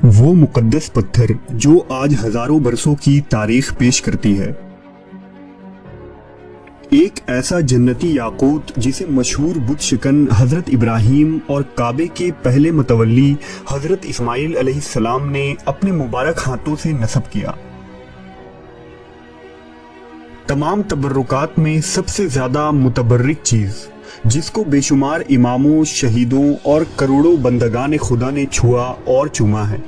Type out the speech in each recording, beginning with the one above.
وہ मुक़द्दस पत्थर जो आज हजारों बरसों की तारीख पेश करती है। एक ऐसा जन्नती याकूत जिसे मशहूर बुत शिकन हजरत इब्राहीम और काबे के पहले मुतवल्ली हजरत इस्माइल अलैहिस्सलाम ने अपने मुबारक हाथों से नस्ब किया। तमाम तबर्रुकात में सबसे ज्यादा मुतबर्रिक चीज जिसको बेशुमार इमामों, शहीदों और करोड़ों बंदगान खुदा ने छुआ और चूमा है।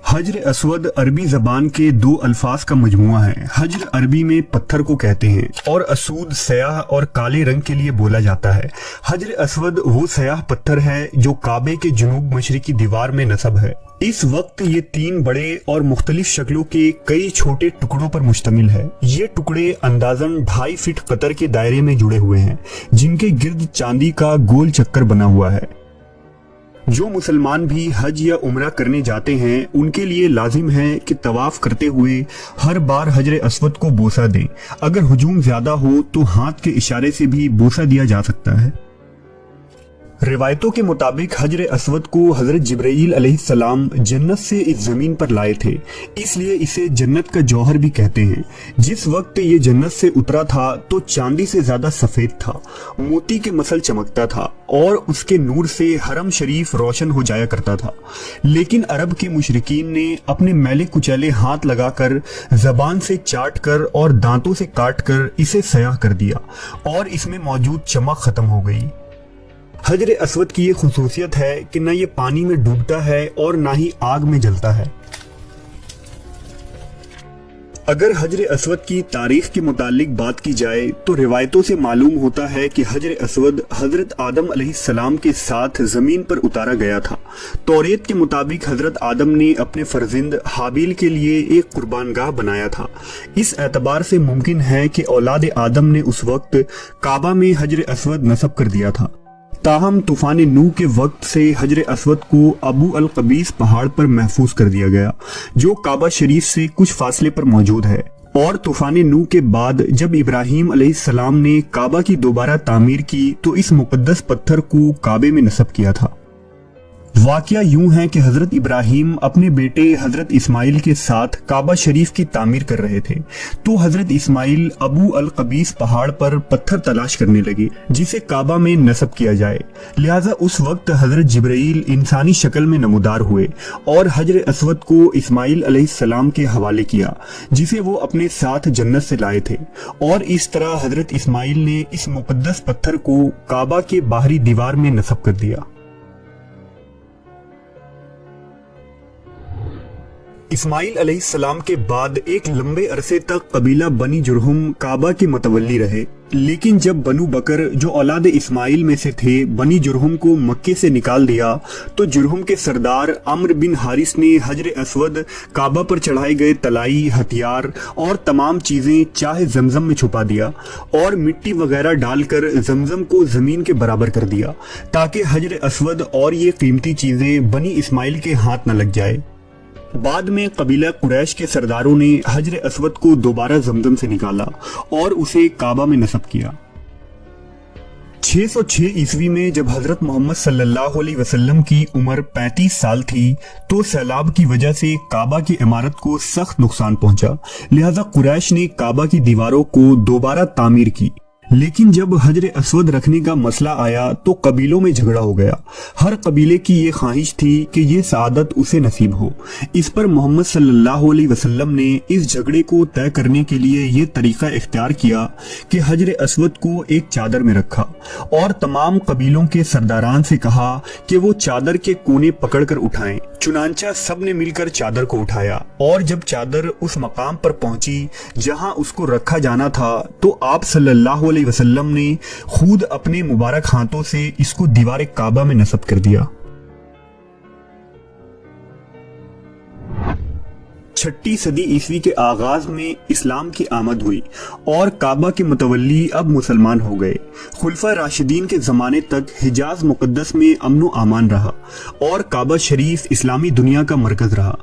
हजर अस्वद अरबी जबान के दो अल्फाज का मजमुआ है। हजर अरबी में पत्थर को कहते हैं और असूद सयाह और काले रंग के लिए बोला जाता है। हजर अस्वद वो सयाह पत्थर है जो काबे के जुनूब मशरिकी दीवार में नस्ब है। इस वक्त ये तीन बड़े और मुख्तलिफ शक्लों के कई छोटे टुकड़ों पर मुश्तमिल है। ये टुकड़े अंदाजन 2.5 फीट कतर के दायरे में जुड़े हुए हैं, जिनके गिर्द चांदी का गोल चक्कर बना हुआ है। जो मुसलमान भी हज या उम्रा करने जाते हैं उनके लिए लाजिम है कि तवाफ करते हुए हर बार हजर अस्वद को बोसा दें। अगर हुजूम ज्यादा हो तो हाथ के इशारे से भी बोसा दिया जा सकता है। रिवायतों के मुताबिक हजर अस्वद को हजरत जिब्राईल अलैहिस्सलाम जन्नत से इस जमीन पर लाए थे, इसलिए इसे जन्नत का जौहर भी कहते हैं। जिस वक्त ये जन्नत से उतरा था तो चांदी से ज्यादा सफेद था, मोती के मसल चमकता था और उसके नूर से हरम शरीफ रोशन हो जाया करता था। लेकिन अरब के मुशरिकीन ने अपने मैले कुचैले हाथ लगाकर, जबान से चाट कर और दांतों से काट कर इसे सयाह कर दिया और इसमें मौजूद चमक खत्म हो गई। हजर अस्वद की ये खुसूसियत है कि न ये पानी में डूबता है और ना ही आग में जलता है। अगर हजर अस्वद की तारीख के मुतालिक बात की जाए तो रिवायतों से मालूम होता है कि हजर अस्वद हजरत आदम अलैहिस्सलाम के साथ जमीन पर उतारा गया था। तौरेत के मुताबिक हजरत आदम ने अपने फर्जिंद हाबिल के लिए एक कुर्बानगाह बनाया था। इस एतबार से मुमकिन है कि औलाद आदम ने उस वक्त काबा में हजर अस्वद नस्ब कर दिया था। ताहम तूफान नूह के वक्त से हजर अस्वद को अबू अल कबीस पहाड़ पर महफूज कर दिया गया, जो काबा शरीफ से कुछ फासले पर मौजूद है। और तूफान नूह के बाद जब इब्राहीम अलैहिस्सलाम ने काबा की दोबारा तामीर की तो इस मुकद्दस पत्थर को काबे में नस्ब किया था। वाकया यूं है कि हजरत इब्राहीम अपने बेटे हजरत इस्माइल के साथ काबा शरीफ की तामीर कर रहे थे, तो हजरत इस्माइल अबू अल कबीस पहाड़ पर पत्थर तलाश करने लगे जिसे काबा में नस्ब किया जाए। लिहाजा उस वक्त हजरत जिब्राईल इंसानी शक्ल में नमूदार हुए और हजर अस्वद को इस्माइल अलैहिस्सलाम के हवाले किया, जिसे वो अपने साथ जन्नत से लाए थे। और इस तरह हजरत इस्माइल ने इस मुकद्दस पत्थर को काबा के बाहरी दीवार में नस्ब कर दिया। इस्माइल अलैहिस्सलाम के बाद एक लंबे अरसे तक कबीला बनी जुरहुम काबा के मुतवल्ली रहे, लेकिन जब बनु बकर जो औलाद इस्माइल में से थे बनी जुरहुम को मक्के से निकाल दिया तो जुरहुम के सरदार अम्र बिन हारिस ने हजर अस्वद, काबा पर चढ़ाए गए तलाई, हथियार और तमाम चीजें चाहे जमजम में छुपा दिया और मिट्टी वगैरह डालकर जमजम को जमीन के बराबर कर दिया ताकि हजर अस्वद और ये कीमती चीजें बनी इस्माइल के हाथ न लग जाए। बाद में कबीला कुरैश के सरदारों ने हजर अस्वद को दोबारा जमजम से निकाला और उसे काबा में नस्ब किया। 606 ईस्वी में जब हजरत मोहम्मद सल्लल्लाहु अलैहि वसल्लम की उम्र 35 साल थी तो सैलाब की वजह से काबा की इमारत को सख्त नुकसान पहुंचा। लिहाजा कुरैश ने काबा की दीवारों को दोबारा तामीर की। लेकिन जब हजर अस्वद रखने का मसला आया तो कबीलों में झगड़ा हो गया। हर कबीले की ये ख्वाहिश थी कि ये सआदत उसे नसीब हो। इस पर मोहम्मद सल्लल्लाहु अलैहि वसल्लम ने इस झगड़े को तय करने के लिए ये तरीका इख्तियार किया कि हजर अस्वद को एक चादर में रखा और तमाम कबीलों के सरदारान से कहा कि वो चादर के कोने पकड़कर उठाएं। चुनांचा सब ने मिलकर चादर को उठाया और जब चादर उस मकाम पर पहुंची जहां उसको रखा जाना था तो आप सल्लल्लाहु अलैहि वसल्लम ने खुद अपने मुबारक हाथों से इसको दीवार काबा में नस्ब कर दिया। 6ठी सदी ईस्वी के आगाज में इस्लाम की आमद हुई और काबा के मुतवल्ली अब मुसलमान हो गए। खुलफा राशिदीन के जमाने तक हिजाज मुकद्दस में अमन व अमान रहा और काबा शरीफ इस्लामी दुनिया का मरकज रहा।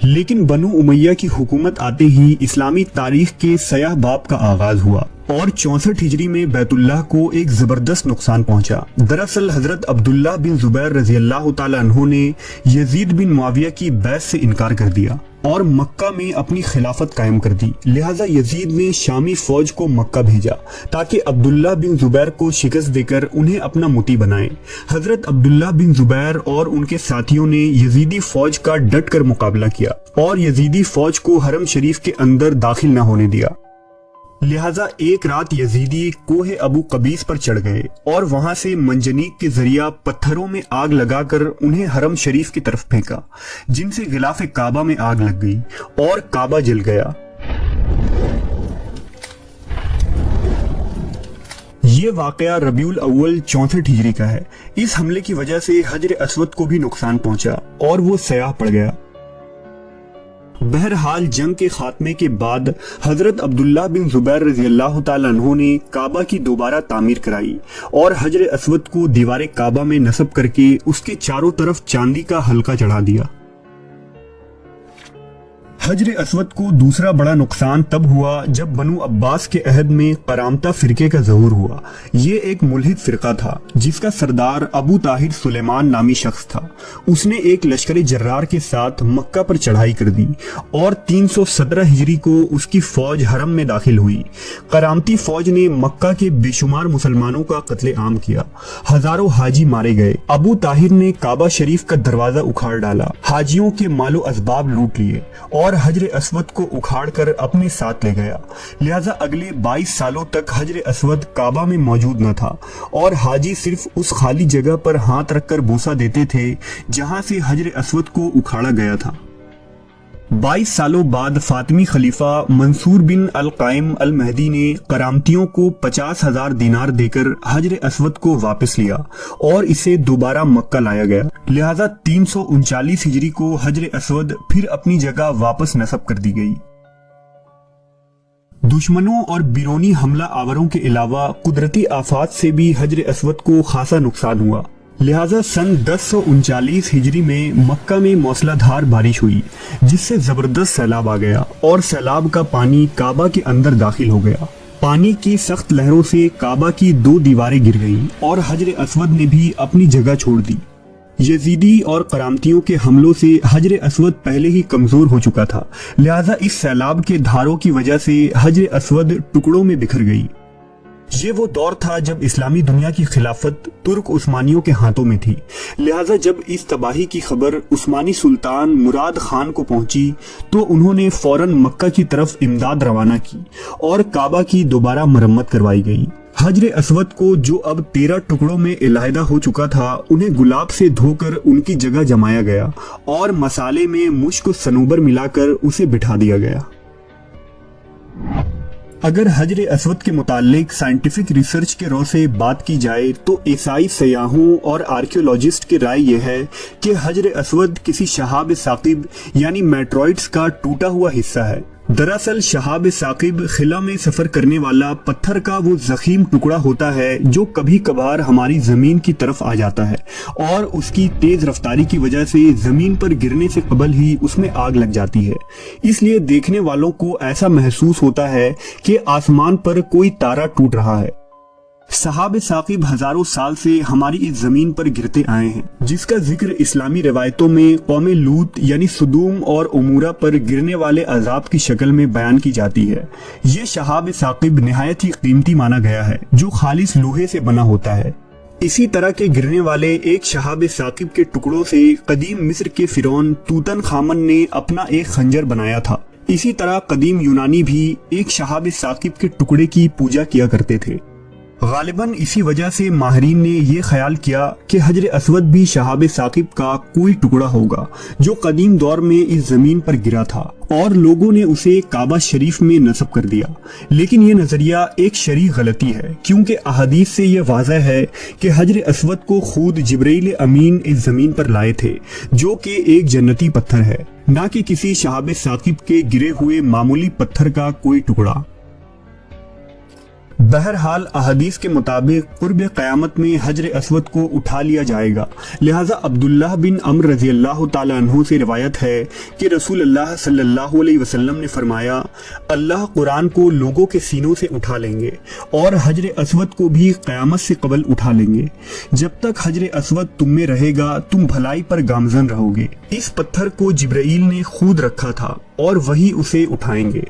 लेकिन बनु उमैया की हुकूमत आते ही इस्लामी तारीख के सयाह बाब का आगाज हुआ और 64 हिजरी में बैतुल्लाह को एक जबरदस्त नुकसान पहुंचा। दरअसल हजरत अब्दुल्लाह बिन जुबैर रजी अल्लाह तआला अन्हु ने यजीद बिन मुआविया की बैत से इनकार कर दिया और मक्का में अपनी खिलाफत कायम कर दी। लिहाजा यजीद ने शामी फौज को मक्का भेजा ताकि अब्दुल्लाह बिन जुबैर को शिकस्त देकर उन्हें अपना मुती बनाए। हजरत अब्दुल्लाह बिन जुबैर और उनके साथियों ने यजीदी फौज का डट कर मुकाबला किया और यजीदी फौज को हरम शरीफ के अंदर दाखिल न होने दिया। लिहाजा एक रात यजीदी कोहे अबू कबीस पर चढ़ गए और वहां से मंजनीक के जरिया पत्थरों में आग लगाकर उन्हें हरम शरीफ की तरफ फेंका, जिनसे गिलाफ काबा में आग लग गई और काबा जल गया। ये वाकया रबीउल अव्वल 64 हिजरी का है। इस हमले की वजह से हजर अस्वद को भी नुकसान पहुंचा और वो सयाह पड़ गया। बहरहाल जंग के खात्मे के बाद हजरत अब्दुल्लाह बिन जुबैर रजी अल्लाह तआला अन्हु ने काबा की दोबारा तामीर कराई और हजर अस्वद को दीवार काबा में नस्ब करके उसके चारों तरफ चांदी का हल्का चढ़ा दिया। हजर अस्वद को दूसरा बड़ा नुकसान तब हुआ जब बनु अब्बास के अहद में करामता फिरके का ज़हूर हुआ। ये एक मुल्हिद फिरका था जिसका सरदार अबू ताहिर सुलेमान नामी शख्स था। उसने एक लश्कर जर्रार के साथ मक्का पर चढ़ाई कर दी और 317 हिजरी को उसकी फौज हरम में दाखिल हुई। करामती फौज ने मक्का के बेशुमार मुसलमानों का कत्ले आम किया। हजारों हाजी मारे गए। अबू ताहिर ने काबा शरीफ का दरवाजा उखाड़ डाला, हाजियों के मालो असबाब लूट लिए और हजर अस्वद को उखाड़ कर अपने साथ ले गया। लिहाजा अगले 22 सालों तक हजर अस्वद काबा में मौजूद न था और हाजी सिर्फ उस खाली जगह पर हाथ रखकर बूसा देते थे जहां से हजर अस्वद को उखाड़ा गया था। 22 सालों बाद फातिमी खलीफा मंसूर बिन अल कायम अल महदी ने करामतियों को 50,000 दिनार देकर हजर अस्वद को वापस लिया और इसे दोबारा मक्का लाया गया। लिहाजा 339 हिजरी को हजर अस्वद फिर अपनी जगह वापस नस्ब कर दी गई। दुश्मनों और बिरोनी हमला आवरों के अलावा कुदरती आफात से भी हजर अस्वद को खासा नुकसान हुआ। लिहाजा सन 1039 हिजरी में मक्का में मौसलाधार बारिश हुई जिससे जबरदस्त सैलाब आ गया और सैलाब का पानी काबा के अंदर दाखिल हो गया। पानी की सख्त लहरों से काबा की 2 दीवारें गिर गईं और हजर अस्वद ने भी अपनी जगह छोड़ दी। यजीदी और करामतियों के हमलों से हजर अस्वद पहले ही कमजोर हो चुका था। लिहाजा इस सैलाब के धारों की वजह से हजर अस्वद टुकड़ों में बिखर गई। ये वो दौर था जब इस्लामी दुनिया की खिलाफत तुर्क उस्मानियों के हाथों में थी। लिहाजा जब इस तबाही की खबर उस्मानी सुल्तान मुराद खान को पहुंची तो उन्होंने फौरन मक्का की तरफ इमदाद रवाना की और काबा की दोबारा मरम्मत करवाई गई। हजर अस्वद को जो अब 13 टुकड़ों में इलाहिदा हो चुका था, उन्हें गुलाब से धोकर उनकी जगह जमाया गया और मसाले में मुश्क सनूबर मिलाकर उसे बिठा दिया गया। अगर हजर अस्वद के मुतालिक साइंटिफिक रिसर्च के रौ से बात की जाए तो ईसाई सयाहों और आर्कियोलॉजिस्ट की राय यह है कि हजर अस्वद किसी शहाब साकिब यानी मेट्रॉइड्स का टूटा हुआ हिस्सा है। दरअसल शहाब साकिब खिला में सफर करने वाला पत्थर का वो जखीम टुकड़ा होता है जो कभी कभार हमारी जमीन की तरफ आ जाता है और उसकी तेज रफ्तारी की वजह से जमीन पर गिरने से कबल ही उसमें आग लग जाती है। इसलिए देखने वालों को ऐसा महसूस होता है कि आसमान पर कोई तारा टूट रहा है। सहाब साकिब हजारों साल से हमारी इस जमीन पर गिरते आए हैं, जिसका जिक्र इस्लामी रिवायतों में कौम लूत यानी सुदूम और उमूरा पर गिरने वाले अजाब की शक्ल में बयान की जाती है। ये शहाब साकिब निहायत ही कीमती माना गया है जो खालिस लोहे से बना होता है। इसी तरह के गिरने वाले एक शहाब साकिब के टुकड़ों से कदीम मिस्र के फिरौन तूतन खामन ने अपना एक खंजर बनाया था। इसी तरह कदीम यूनानी भी एक शहाब साकिब के टुकड़े की पूजा किया करते थे। गालिबन इसी वजह से माहरीन ने यह ख्याल किया कि हजर अस्वद भी शहाब साकिब का कोई टुकड़ा होगा जो कदीम दौर में इस जमीन पर गिरा था और लोगों ने उसे काबा शरीफ में नस्ब कर दिया। लेकिन ये नजरिया एक शरई गलती है, क्योंकि अहादीस से यह वाज़ह है कि हजर अस्वद को खुद जिब्रील अमीन इस जमीन पर लाए थे, जो कि एक जन्नती पत्थर है, न कि किसी शहाब साकिब के गिरे हुए मामूली पत्थर का कोई टुकड़ा। बहरहाल अहदीस के मुताबिक कुर्ब क़यामत में हजर अस्वद को उठा लिया जाएगा। लिहाजा अब्दुल्लाह बिन अम्र रज़ी अल्लाह ताला अन्हु से रिवायत है कि रसूलुल्लाह सल्लल्लाहु अलैहि वसल्लम ने फरमाया, अल्लाह कुरान को लोगों के सीनों से उठा लेंगे और हजर अस्वद को भी क़यामत से कबल उठा लेंगे। जब तक हजर अस्वद तुम में रहेगा तुम भलाई पर गामजन रहोगे। इस पत्थर को जिब्राइल ने खुद रखा था और वही उसे उठाएंगे।